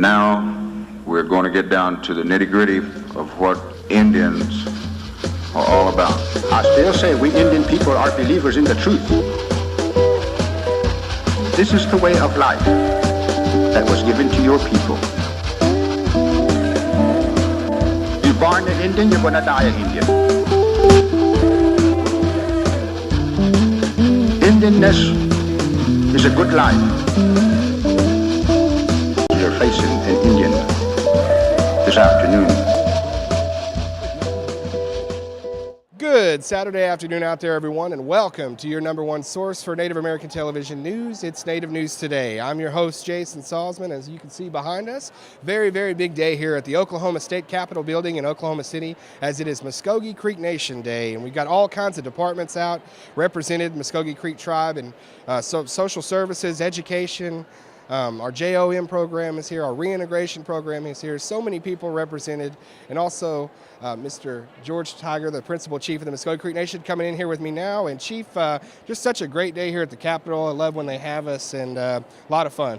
Now we're going to get down to the nitty-gritty of what Indians are all about. I still say we Indian people are believers in the truth. This is the way of life that was given to your people. You're born an Indian, you're going to die an Indian. Indianness is a good life. You're facing an Indian this afternoon. Good Saturday afternoon out there, everyone, and welcome to your number one source for Native American television news. It's Native News Today. I'm your host, Jason Salzman. As you can see behind us, very, very big day here at the Oklahoma State Capitol building in Oklahoma City, as it is Mvskoke Creek Nation Day. And we've got all kinds of departments out represented, Mvskoke Creek Tribe, and social services, education. Our JOM program is here, our reintegration program is here, so many people represented, and also Mr. George Tiger, the principal chief of the Mvskoke Creek Nation, coming in here with me now. And Chief, just such a great day here at the Capitol. I love when they have us, and a lot of fun.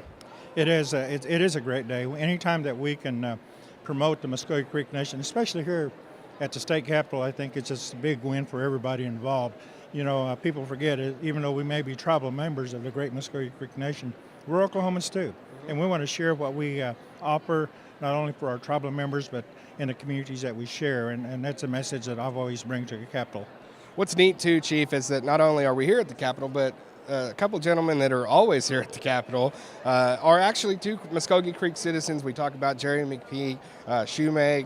It is a great day. Anytime that we can promote the Mvskoke Creek Nation, especially here at the state capitol, I think it's just a big win for everybody involved. You know, people forget it, even though we may be tribal members of the great Mvskoke Creek Nation, we're Oklahomans too, and we want to share what we offer, not only for our tribal members, but in the communities that we share, and that's a message that I've always bring to the Capitol. What's neat too, Chief, is that not only are we here at the Capitol, but a couple gentlemen that are always here at the Capitol are actually two Mvskoke Creek citizens. We talk about Jerry McPee, Shoemake,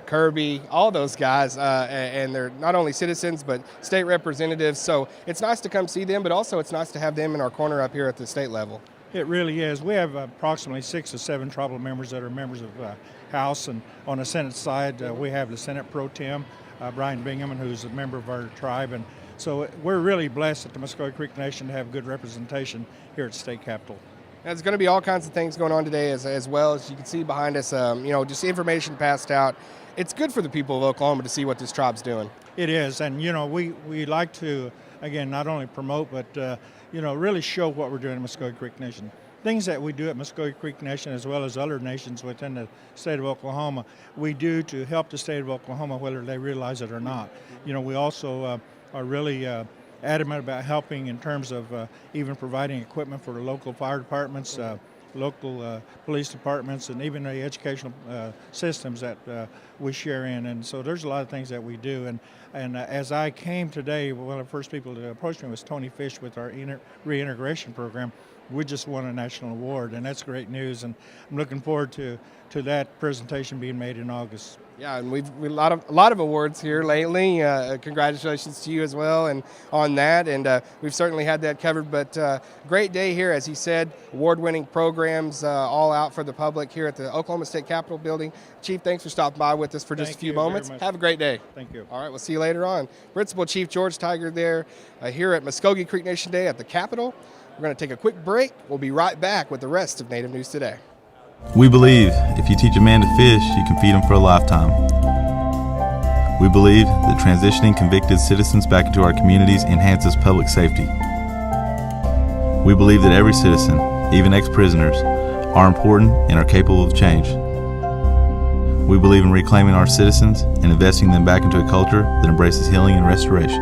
Kirby, all those guys, and they're not only citizens but state representatives. So it's nice to come see them, but also it's nice to have them in our corner up here at the state level. It really is. We have approximately 6 to 7 tribal members that are members of House, and on the Senate side, we have the Senate Pro Tem, Brian Bingham, who's a member of our tribe, and so we're really blessed at the Mvskoke Creek Nation to have good representation here at the state capitol. There's going to be all kinds of things going on today as well. As you can see behind us, just information passed out. It's good for the people of Oklahoma to see what this tribe's doing. It is, and we like to, again, not only promote, but really show what we're doing in Mvskoke Creek Nation. Things that we do at Mvskoke Creek Nation, as well as other nations within the state of Oklahoma, we do to help the state of Oklahoma, whether they realize it or not. We also are really adamant about helping in terms of even providing equipment for the local fire departments, local police departments, and even the educational systems that we share in. And so there's a lot of things that we do. And as I came today, one of the first people to approach me was Tony Fish with our reintegration program. We just won a national award, and that's great news. And I'm looking forward to that presentation being made in August. Yeah, and we've a lot of awards here lately. Congratulations to you as well, and on that. And we've certainly had that covered. But great day here, as he said. Award-winning programs all out for the public here at the Oklahoma State Capitol building. Chief, thanks for stopping by with us for just a few moments. Have a great day. Thank you. All right, we'll see you later on. Principal Chief George Tiger there here at Mvskoke Creek Nation Day at the Capitol. We're going to take a quick break. We'll be right back with the rest of Native News Today. We believe if you teach a man to fish, you can feed him for a lifetime. We believe that transitioning convicted citizens back into our communities enhances public safety. We believe that every citizen, even ex-prisoners, are important and are capable of change. We believe in reclaiming our citizens and investing them back into a culture that embraces healing and restoration.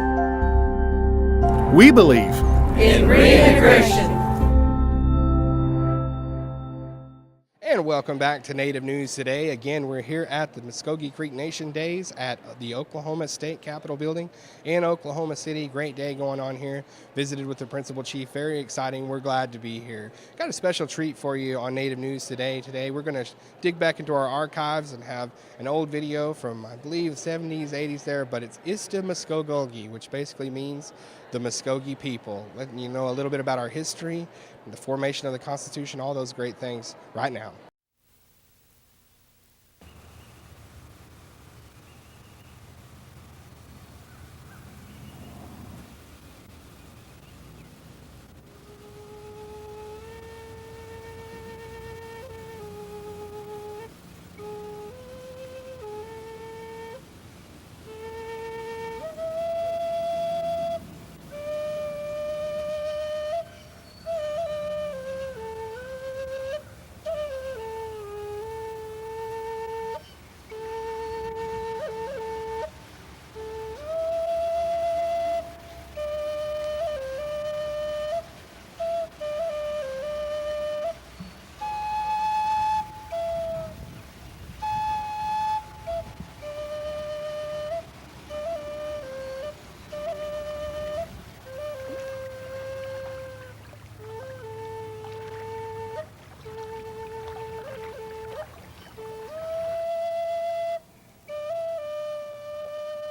We believe in reintegration. And welcome back to Native News Today. Again, we're here at the Mvskoke Creek Nation Days at the Oklahoma State Capitol building in Oklahoma City. Great day going on here. Visited with the principal chief. Very exciting. We're glad to be here. Got a special treat for you on Native News Today. Today we're going to dig back into our archives and have an old video from, I believe, the 70s, 80s there, but it's Este Mvskoke, which basically means the Mvskoke people. Letting you know a little bit about our history, the formation of the Constitution, all those great things right now.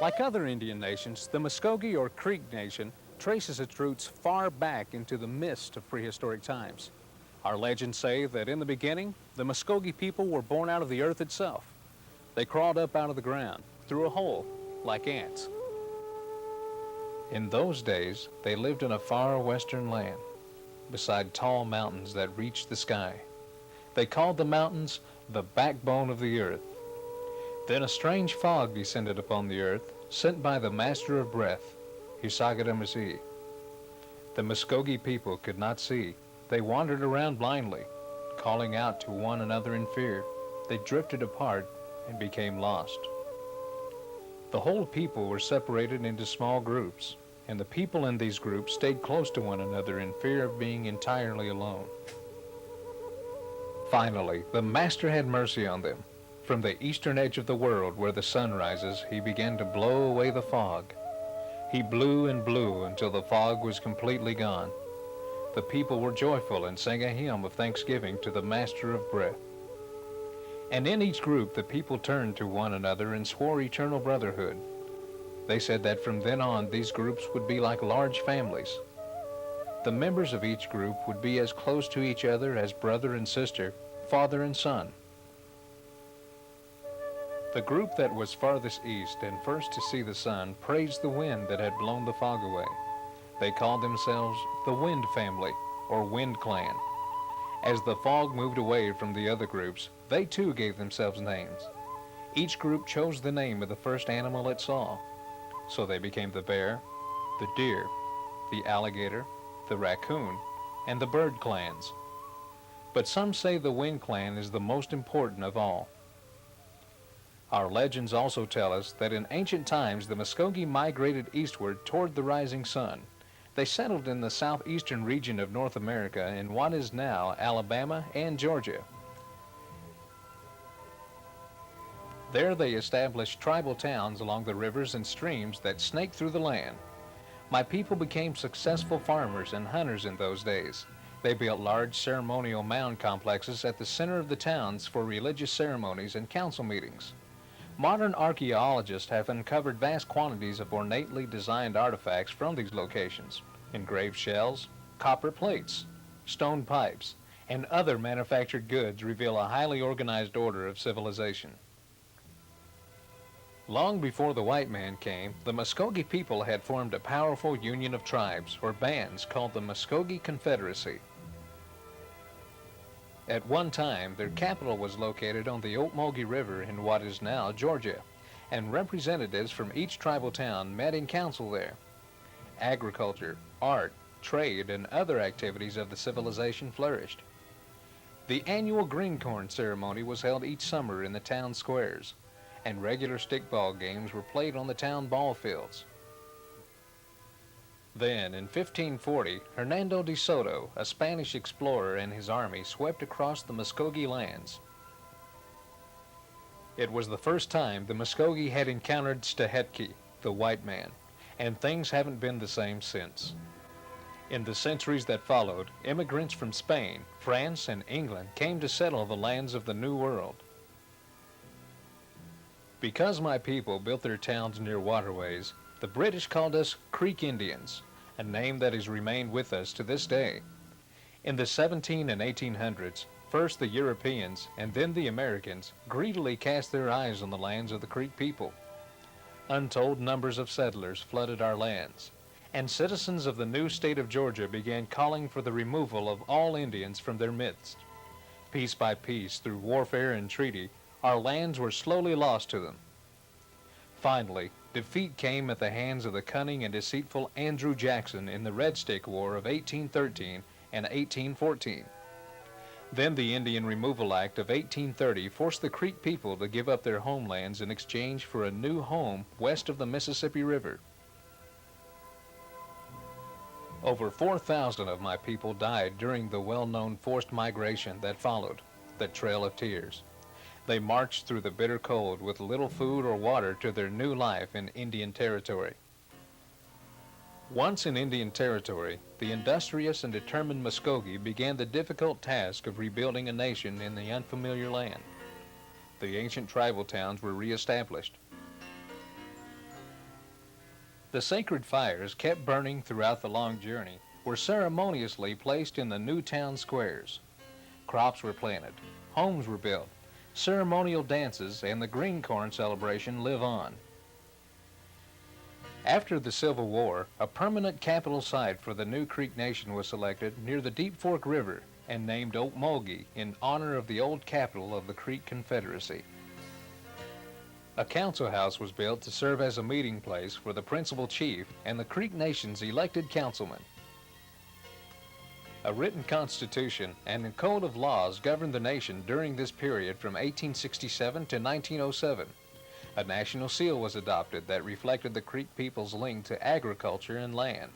Like other Indian nations, the Muskogee or Creek Nation traces its roots far back into the mist of prehistoric times. Our legends say that in the beginning, the Muskogee people were born out of the earth itself. They crawled up out of the ground, through a hole, like ants. In those days, they lived in a far western land, beside tall mountains that reached the sky. They called the mountains the backbone of the earth. Then a strange fog descended upon the earth, sent by the Master of Breath, Este Mvskoke. The Muskogee people could not see. They wandered around blindly, calling out to one another in fear. They drifted apart and became lost. The whole people were separated into small groups, and the people in these groups stayed close to one another in fear of being entirely alone. Finally, the Master had mercy on them. From the eastern edge of the world where the sun rises, he began to blow away the fog. He blew and blew until the fog was completely gone. The people were joyful and sang a hymn of thanksgiving to the Master of Breath. And in each group the people turned to one another and swore eternal brotherhood. They said that from then on these groups would be like large families. The members of each group would be as close to each other as brother and sister, father and son. The group that was farthest east and first to see the sun praised the wind that had blown the fog away. They called themselves the Wind Family, or Wind Clan. As the fog moved away from the other groups, they too gave themselves names. Each group chose the name of the first animal it saw. So they became the bear, the deer, the alligator, the raccoon, and the bird clans. But some say the Wind Clan is the most important of all. Our legends also tell us that in ancient times the Muskogee migrated eastward toward the rising sun. They settled in the southeastern region of North America in what is now Alabama and Georgia. There they established tribal towns along the rivers and streams that snake through the land. My people became successful farmers and hunters in those days. They built large ceremonial mound complexes at the center of the towns for religious ceremonies and council meetings. Modern archaeologists have uncovered vast quantities of ornately designed artifacts from these locations: engraved shells, copper plates, stone pipes, and other manufactured goods reveal a highly organized order of civilization. Long before the white man came, the Muskogee people had formed a powerful union of tribes, or bands, called the Muskogee Confederacy. At one time, their capital was located on the Okmulgee River in what is now Georgia, and representatives from each tribal town met in council there. Agriculture, art, trade, and other activities of the civilization flourished. The annual green corn ceremony was held each summer in the town squares, and regular stickball games were played on the town ball fields. Then, in 1540, Hernando de Soto, a Spanish explorer, and his army swept across the Muskogee lands. It was the first time the Muskogee had encountered Stehetki, the white man, and things haven't been the same since. In the centuries that followed, immigrants from Spain, France, and England came to settle the lands of the New World. Because my people built their towns near waterways, the British called us Creek Indians, a name that has remained with us to this day. In the 17 and 1800s, first the Europeans and then the Americans greedily cast their eyes on the lands of the Creek people. Untold numbers of settlers flooded our lands, and citizens of the new state of Georgia began calling for the removal of all Indians from their midst. Piece by piece, through warfare and treaty, our lands were slowly lost to them. Finally, defeat came at the hands of the cunning and deceitful Andrew Jackson in the Red Stick War of 1813 and 1814. Then the Indian Removal Act of 1830 forced the Creek people to give up their homelands in exchange for a new home west of the Mississippi River. Over 4,000 of my people died during the well-known forced migration that followed, the Trail of Tears. They marched through the bitter cold with little food or water to their new life in Indian Territory. Once in Indian Territory, the industrious and determined Muskogee began the difficult task of rebuilding a nation in the unfamiliar land. The ancient tribal towns were reestablished. The sacred fires kept burning throughout the long journey were ceremoniously placed in the new town squares. Crops were planted, homes were built, ceremonial dances and the green corn celebration live on. After the Civil War, a permanent capital site for the new Creek Nation was selected near the Deep Fork River and named Okmulgee in honor of the old capital of the Creek Confederacy. A council house was built to serve as a meeting place for the principal chief and the Creek Nation's elected councilmen. A written constitution and a code of laws governed the nation during this period from 1867 to 1907. A national seal was adopted that reflected the Creek people's link to agriculture and land.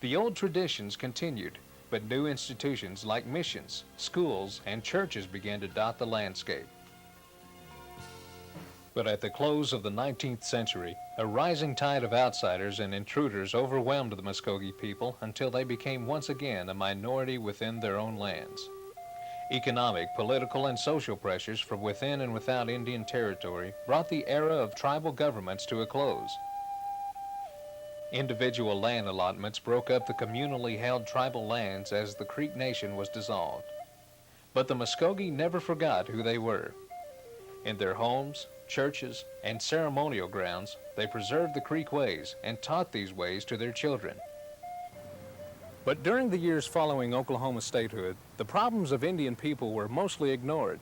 The old traditions continued, but new institutions like missions, schools, and churches began to dot the landscape. But at the close of the 19th century, a rising tide of outsiders and intruders overwhelmed the Mvskoke people until they became once again a minority within their own lands. Economic, political, and social pressures from within and without Indian territory brought the era of tribal governments to a close. Individual land allotments broke up the communally held tribal lands as the Creek Nation was dissolved. But the Mvskoke never forgot who they were. In their homes, churches, and ceremonial grounds, they preserved the Creek ways and taught these ways to their children. But during the years following Oklahoma statehood, the problems of Indian people were mostly ignored.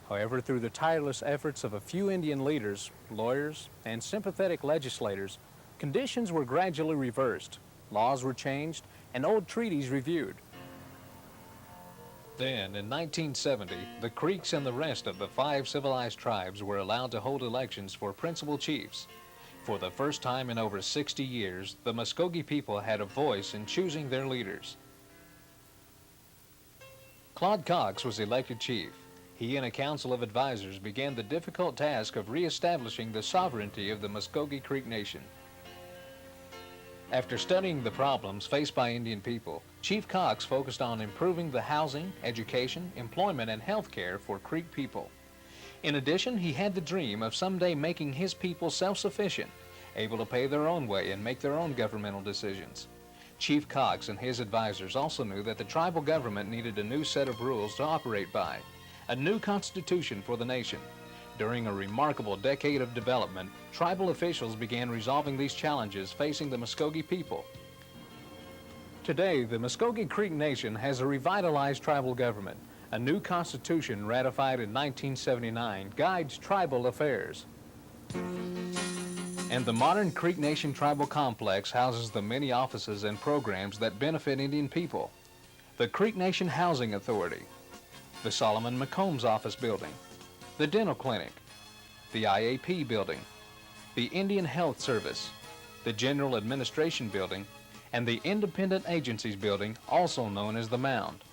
However, through the tireless efforts of a few Indian leaders, lawyers, and sympathetic legislators, conditions were gradually reversed, laws were changed, and old treaties reviewed. Then, in 1970, the Creeks and the rest of the 5 civilized tribes were allowed to hold elections for principal chiefs. For the first time in over 60 years, the Mvskoke people had a voice in choosing their leaders. Claude Cox was elected chief. He and a council of advisors began the difficult task of reestablishing the sovereignty of the Mvskoke Creek Nation. After studying the problems faced by Indian people, Chief Cox focused on improving the housing, education, employment, and health care for Creek people. In addition, he had the dream of someday making his people self-sufficient, able to pay their own way and make their own governmental decisions. Chief Cox and his advisors also knew that the tribal government needed a new set of rules to operate by, a new constitution for the nation. During a remarkable decade of development, tribal officials began resolving these challenges facing the Mvskoke people. Today, the Mvskoke Creek Nation has a revitalized tribal government. A new constitution ratified in 1979 guides tribal affairs. And the modern Creek Nation tribal complex houses the many offices and programs that benefit Indian people. The Creek Nation Housing Authority, the Solomon McCombs Office Building, the Dental Clinic, the IAP Building, the Indian Health Service, the General Administration Building, and the Independent Agencies Building, also known as the Mound.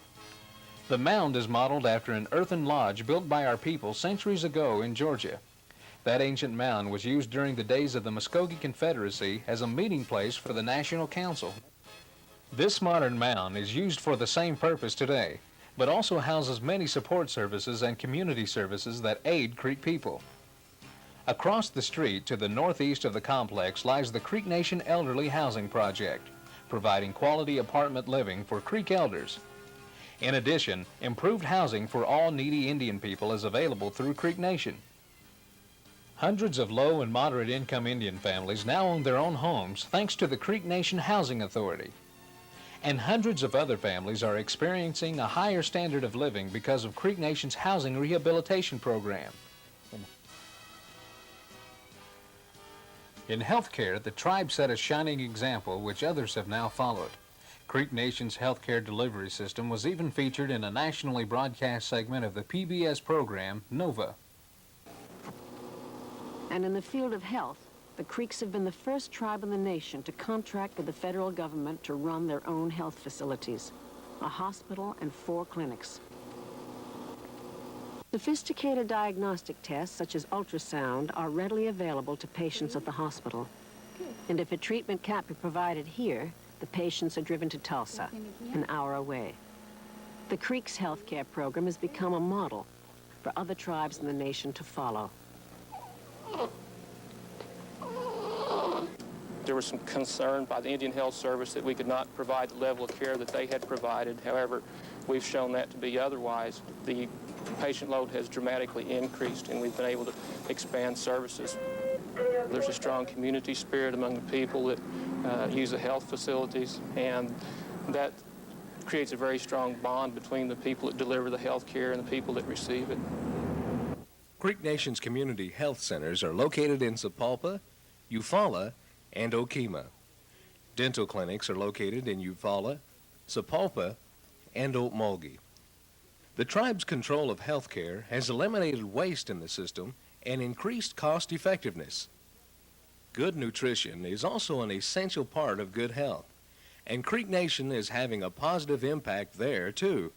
The Mound is modeled after an earthen lodge built by our people centuries ago in Georgia. That ancient mound was used during the days of the Mvskoke Confederacy as a meeting place for the National Council. This modern mound is used for the same purpose today, but also houses many support services and community services that aid Creek people. Across the street to the northeast of the complex lies the Creek Nation Elderly Housing Project, providing quality apartment living for Creek elders. In addition, improved housing for all needy Indian people is available through Creek Nation. Hundreds of low and moderate income Indian families now own their own homes thanks to the Creek Nation Housing Authority. And hundreds of other families are experiencing a higher standard of living because of Creek Nation's housing rehabilitation program. In healthcare, the tribe set a shining example which others have now followed. Creek Nation's healthcare delivery system was even featured in a nationally broadcast segment of the PBS program, Nova. And in the field of health, the Creeks have been the first tribe in the nation to contract with the federal government to run their own health facilities, a hospital and 4 clinics. Sophisticated diagnostic tests, such as ultrasound, are readily available to patients at the hospital. And if a treatment can't be provided here, the patients are driven to Tulsa, an hour away. The Creeks healthcare program has become a model for other tribes in the nation to follow. There was some concern by the Indian Health Service that we could not provide the level of care that they had provided. However, we've shown that to be otherwise. The patient load has dramatically increased, and we've been able to expand services. There's a strong community spirit among the people that use the health facilities, and that creates a very strong bond between the people that deliver the health care and the people that receive it. Creek Nation's community health centers are located in Sapulpa, Eufaula, and Okemah. Dental clinics are located in Eufaula, Sapulpa, and Okmulgee. The tribe's control of health care has eliminated waste in the system and increased cost effectiveness. Good nutrition is also an essential part of good health, and Creek Nation is having a positive impact there too.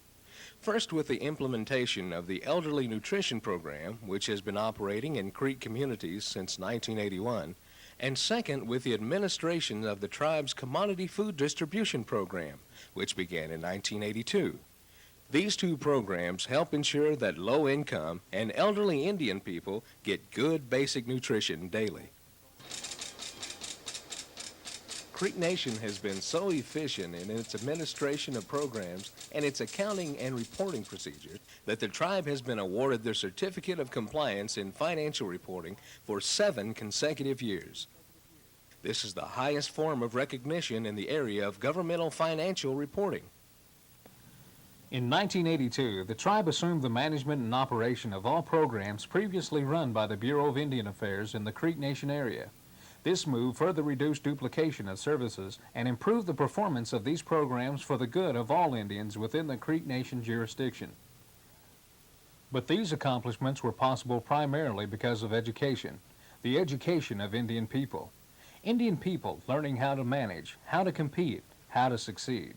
First, with the implementation of the Elderly Nutrition Program, which has been operating in Creek communities since 1981, and second, with the administration of the tribe's Commodity Food Distribution Program, which began in 1982. These two programs help ensure that low-income and elderly Indian people get good basic nutrition daily. Creek Nation has been so efficient in its administration of programs and its accounting and reporting procedures that the tribe has been awarded their Certificate of Compliance in Financial Reporting for 7 consecutive years. This is the highest form of recognition in the area of governmental financial reporting. In 1982, the tribe assumed the management and operation of all programs previously run by the Bureau of Indian Affairs in the Creek Nation area. This move further reduced duplication of services and improved the performance of these programs for the good of all Indians within the Creek Nation jurisdiction. But these accomplishments were possible primarily because of education, the education of Indian people. Indian people learning how to manage, how to compete, how to succeed.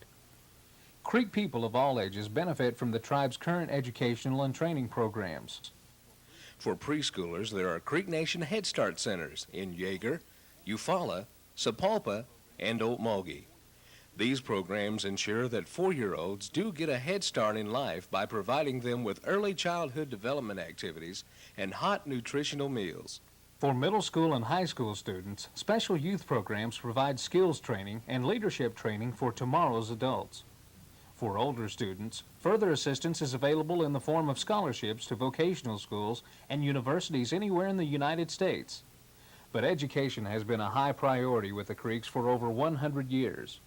Creek people of all ages benefit from the tribe's current educational and training programs. For preschoolers, there are Creek Nation Head Start centers in Yeager, Eufaula, Sapulpa, and Okmulgee. These programs ensure that 4-year-olds do get a head start in life by providing them with early childhood development activities and hot nutritional meals. For middle school and high school students, special youth programs provide skills training and leadership training for tomorrow's adults. For older students, further assistance is available in the form of scholarships to vocational schools and universities anywhere in the United States. But education has been a high priority with the Creeks for over 100 years.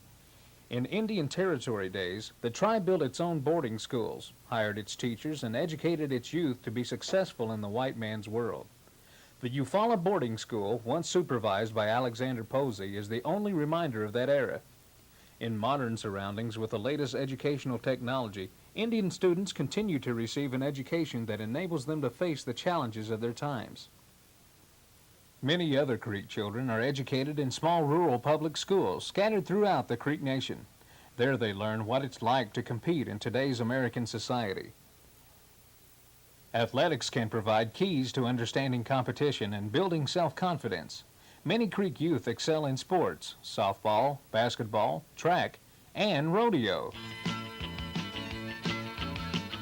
In Indian Territory days, the tribe built its own boarding schools, hired its teachers, and educated its youth to be successful in the white man's world. The Eufaula boarding school, once supervised by Alexander Posey, is the only reminder of that era. In modern surroundings with the latest educational technology, Indian students continue to receive an education that enables them to face the challenges of their times. Many other Creek children are educated in small rural public schools scattered throughout the Creek Nation. There they learn what it's like to compete in today's American society. Athletics can provide keys to understanding competition and building self-confidence. Many Creek youth excel in sports, softball, basketball, track, and rodeo.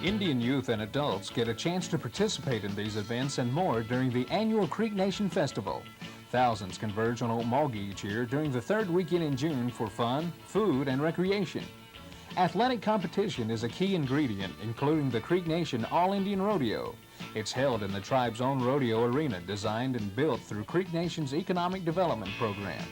Indian youth and adults get a chance to participate in these events and more during the annual Creek Nation Festival. Thousands converge on Okmulgee each year during the 3rd weekend in June for fun, food, and recreation. Athletic competition is a key ingredient, including the Creek Nation All-Indian Rodeo. It's held in the tribe's own rodeo arena designed and built through Creek Nation's Economic Development Program.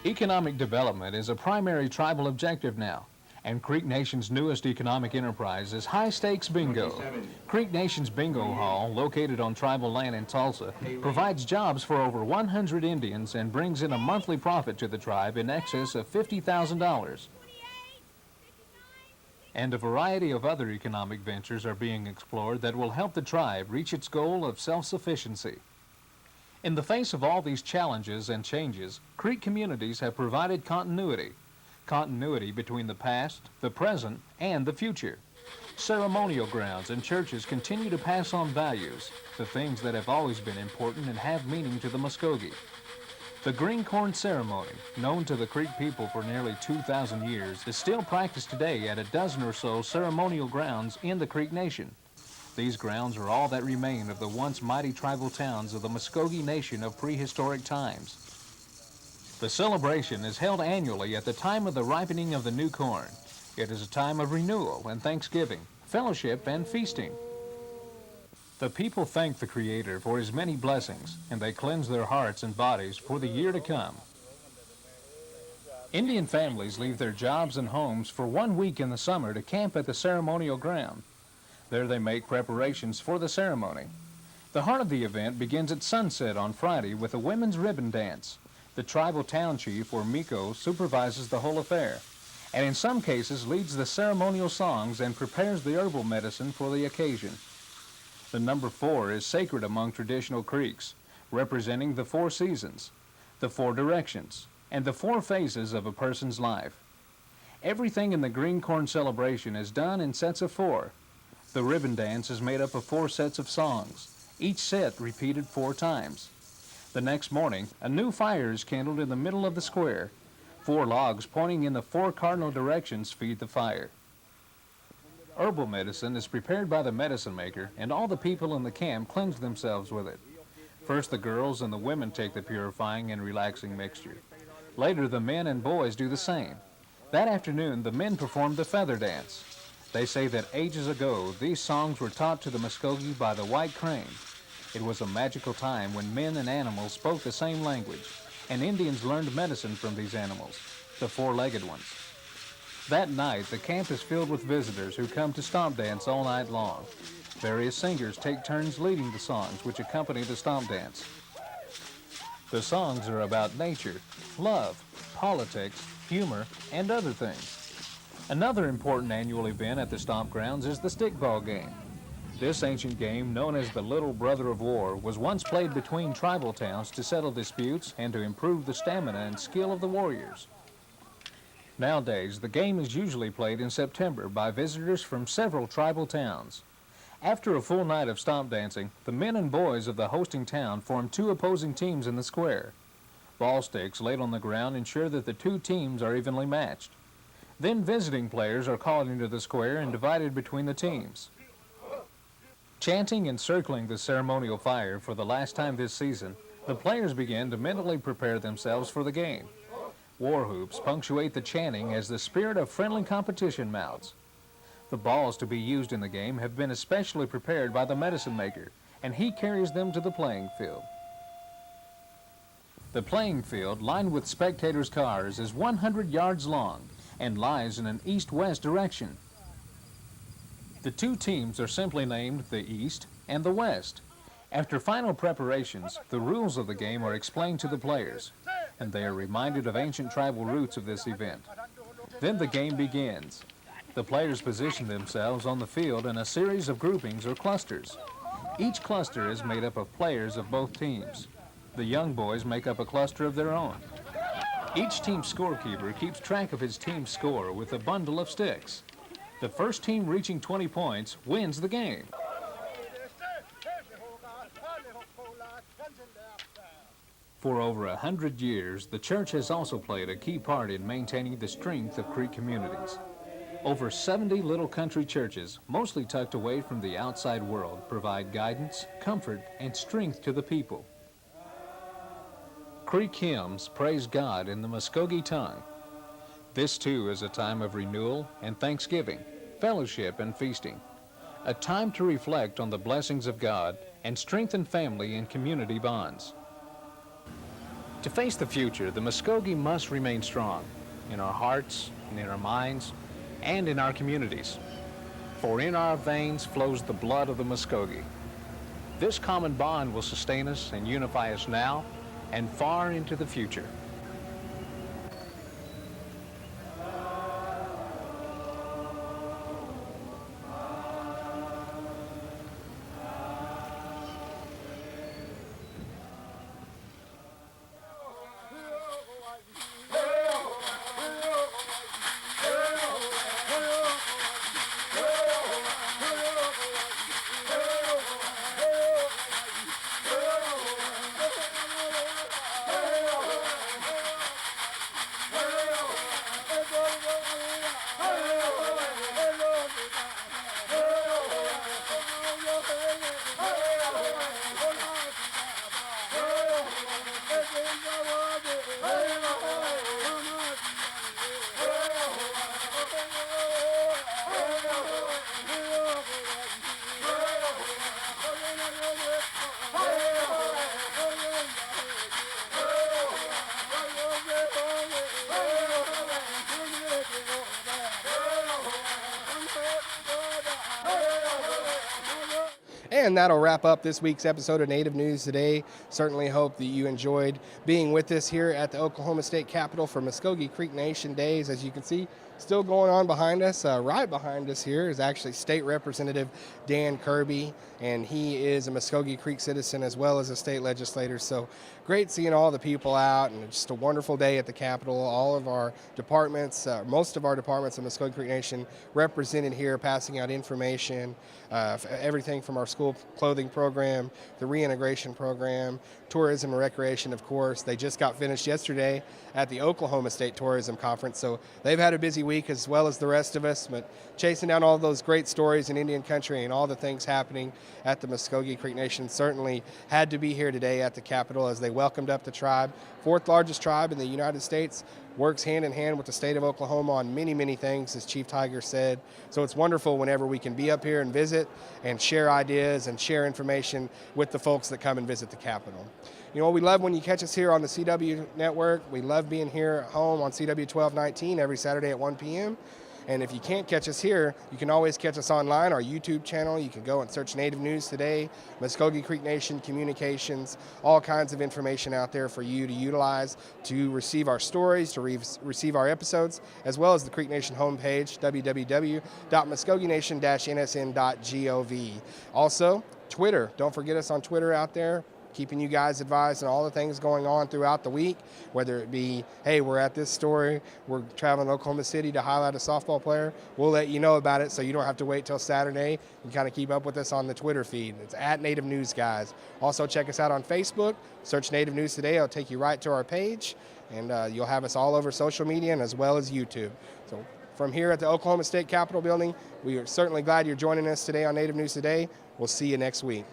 Economic development is a primary tribal objective now, and Creek Nation's newest economic enterprise is high-stakes bingo. Creek Nation's Bingo Hall, located on tribal land in Tulsa, provides jobs for over 100 Indians and brings in a monthly profit to the tribe in excess of $50,000. And a variety of other economic ventures are being explored that will help the tribe reach its goal of self-sufficiency. In the face of all these challenges and changes, Creek communities have provided continuity between the past, the present, and the future. Ceremonial grounds and churches continue to pass on values, the things that have always been important and have meaning to the Mvskoke. The green corn ceremony, known to the Creek people for nearly 2,000 years, is still practiced today at a dozen or so ceremonial grounds in the Creek Nation. These grounds are all that remain of the once mighty tribal towns of the Mvskoke Nation of prehistoric times. The celebration is held annually at the time of the ripening of the new corn. It is a time of renewal and thanksgiving, fellowship, and feasting. The people thank the Creator for His many blessings, and they cleanse their hearts and bodies for the year to come. Indian families leave their jobs and homes for 1 week in the summer to camp at the ceremonial ground. There they make preparations for the ceremony. The heart of the event begins at sunset on Friday with a women's ribbon dance. The tribal town chief, or Miko, supervises the whole affair, and in some cases leads the ceremonial songs and prepares the herbal medicine for the occasion. The number 4 is sacred among traditional Creeks, representing the 4 seasons, the 4 directions, and the 4 phases of a person's life. Everything in the green corn celebration is done in sets of 4. The ribbon dance is made up of 4 sets of songs, each set repeated 4 times. The next morning, a new fire is kindled in the middle of the square. 4 logs pointing in the 4 cardinal directions feed the fire. Herbal medicine is prepared by the medicine maker, and all the people in the camp cleanse themselves with it. First, the girls and the women take the purifying and relaxing mixture. Later, the men and boys do the same. That afternoon, the men perform the feather dance. They say that ages ago, these songs were taught to the Mvskoke by the white crane. It was a magical time when men and animals spoke the same language, and Indians learned medicine from these animals, the 4-legged ones. That night, the camp is filled with visitors who come to stomp dance all night long. Various singers take turns leading the songs which accompany the stomp dance. The songs are about nature, love, politics, humor, and other things. Another important annual event at the stomp grounds is the stickball game. This ancient game, known as the Little Brother of War, was once played between tribal towns to settle disputes and to improve the stamina and skill of the warriors. Nowadays, the game is usually played in September by visitors from several tribal towns. After a full night of stomp dancing, the men and boys of the hosting town form 2 opposing teams in the square. Ball sticks laid on the ground ensure that the 2 teams are evenly matched. Then visiting players are called into the square and divided between the teams. Chanting and circling the ceremonial fire for the last time this season, the players begin to mentally prepare themselves for the game. War hoops punctuate the chanting as the spirit of friendly competition mounts. The balls to be used in the game have been especially prepared by the medicine maker, and he carries them to the playing field. The playing field, lined with spectators' cars, is 100 yards long and lies in an east-west direction. The 2 teams are simply named the East and the West. After final preparations, the rules of the game are explained to the players, and they are reminded of ancient tribal roots of this event. Then the game begins. The players position themselves on the field in a series of groupings or clusters. Each cluster is made up of players of both teams. The young boys make up a cluster of their own. Each team's scorekeeper keeps track of his team's score with a bundle of sticks. The first team reaching 20 points wins the game. For over 100 years, the church has also played a key part in maintaining the strength of Creek communities. Over 70 little country churches, mostly tucked away from the outside world, provide guidance, comfort, and strength to the people. Creek hymns praise God in the Mvskoke tongue. This too is a time of renewal and thanksgiving, fellowship and feasting, a time to reflect on the blessings of God and strengthen family and community bonds. To face the future, the Mvskoke must remain strong in our hearts, and in our minds, and in our communities. For in our veins flows the blood of the Mvskoke. This common bond will sustain us and unify us now and far into the future. And that'll wrap up this week's episode of Native News Today. Certainly hope that you enjoyed being with us here at the Oklahoma State Capitol for Mvskoke Creek Nation Days. As you can see, still going on behind us. Right behind us here is actually State Representative Dan Kirby, and he is a Mvskoke Creek citizen as well as a state legislator. So great seeing all the people out, and just a wonderful day at the Capitol. All of our departments, most of our departments in Mvskoke Creek Nation represented here, passing out information, everything from our school clothing program, the reintegration program, tourism and recreation, of course. They just got finished yesterday at the Oklahoma State Tourism Conference, so they've had a busy week as well as the rest of us, but chasing down all those great stories in Indian country and all the things happening at the Mvskoke Creek Nation. Certainly had to be here today at the Capitol as they welcomed up the tribe, fourth largest tribe in the United States, works hand in hand with the state of Oklahoma on many, many things, as Chief Tiger said. So it's wonderful whenever we can be up here and visit and share ideas and share information with the folks that come and visit the Capitol. You know, we love when you catch us here on the CW network. We love being here at home on CW 1219 every Saturday at 1 p.m. And if you can't catch us here, you can always catch us online, our YouTube channel. You can go and search Native News Today, Mvskoke Creek Nation Communications, all kinds of information out there for you to utilize to receive our stories, to receive our episodes, as well as the Creek Nation homepage, www.mvskokenation-nsn.gov. Also, Twitter. Don't forget us on Twitter out there, keeping you guys advised on all the things going on throughout the week, whether it be, hey, we're at this story, we're traveling to Oklahoma City to highlight a softball player. We'll let you know about it so you don't have to wait till Saturday. You can kind of keep up with us on the Twitter feed. It's at Native News Guys. Also, check us out on Facebook. Search Native News Today. It'll take you right to our page, and you'll have us all over social media and as well as YouTube. So from here at the Oklahoma State Capitol building, we are certainly glad you're joining us today on Native News Today. We'll see you next week.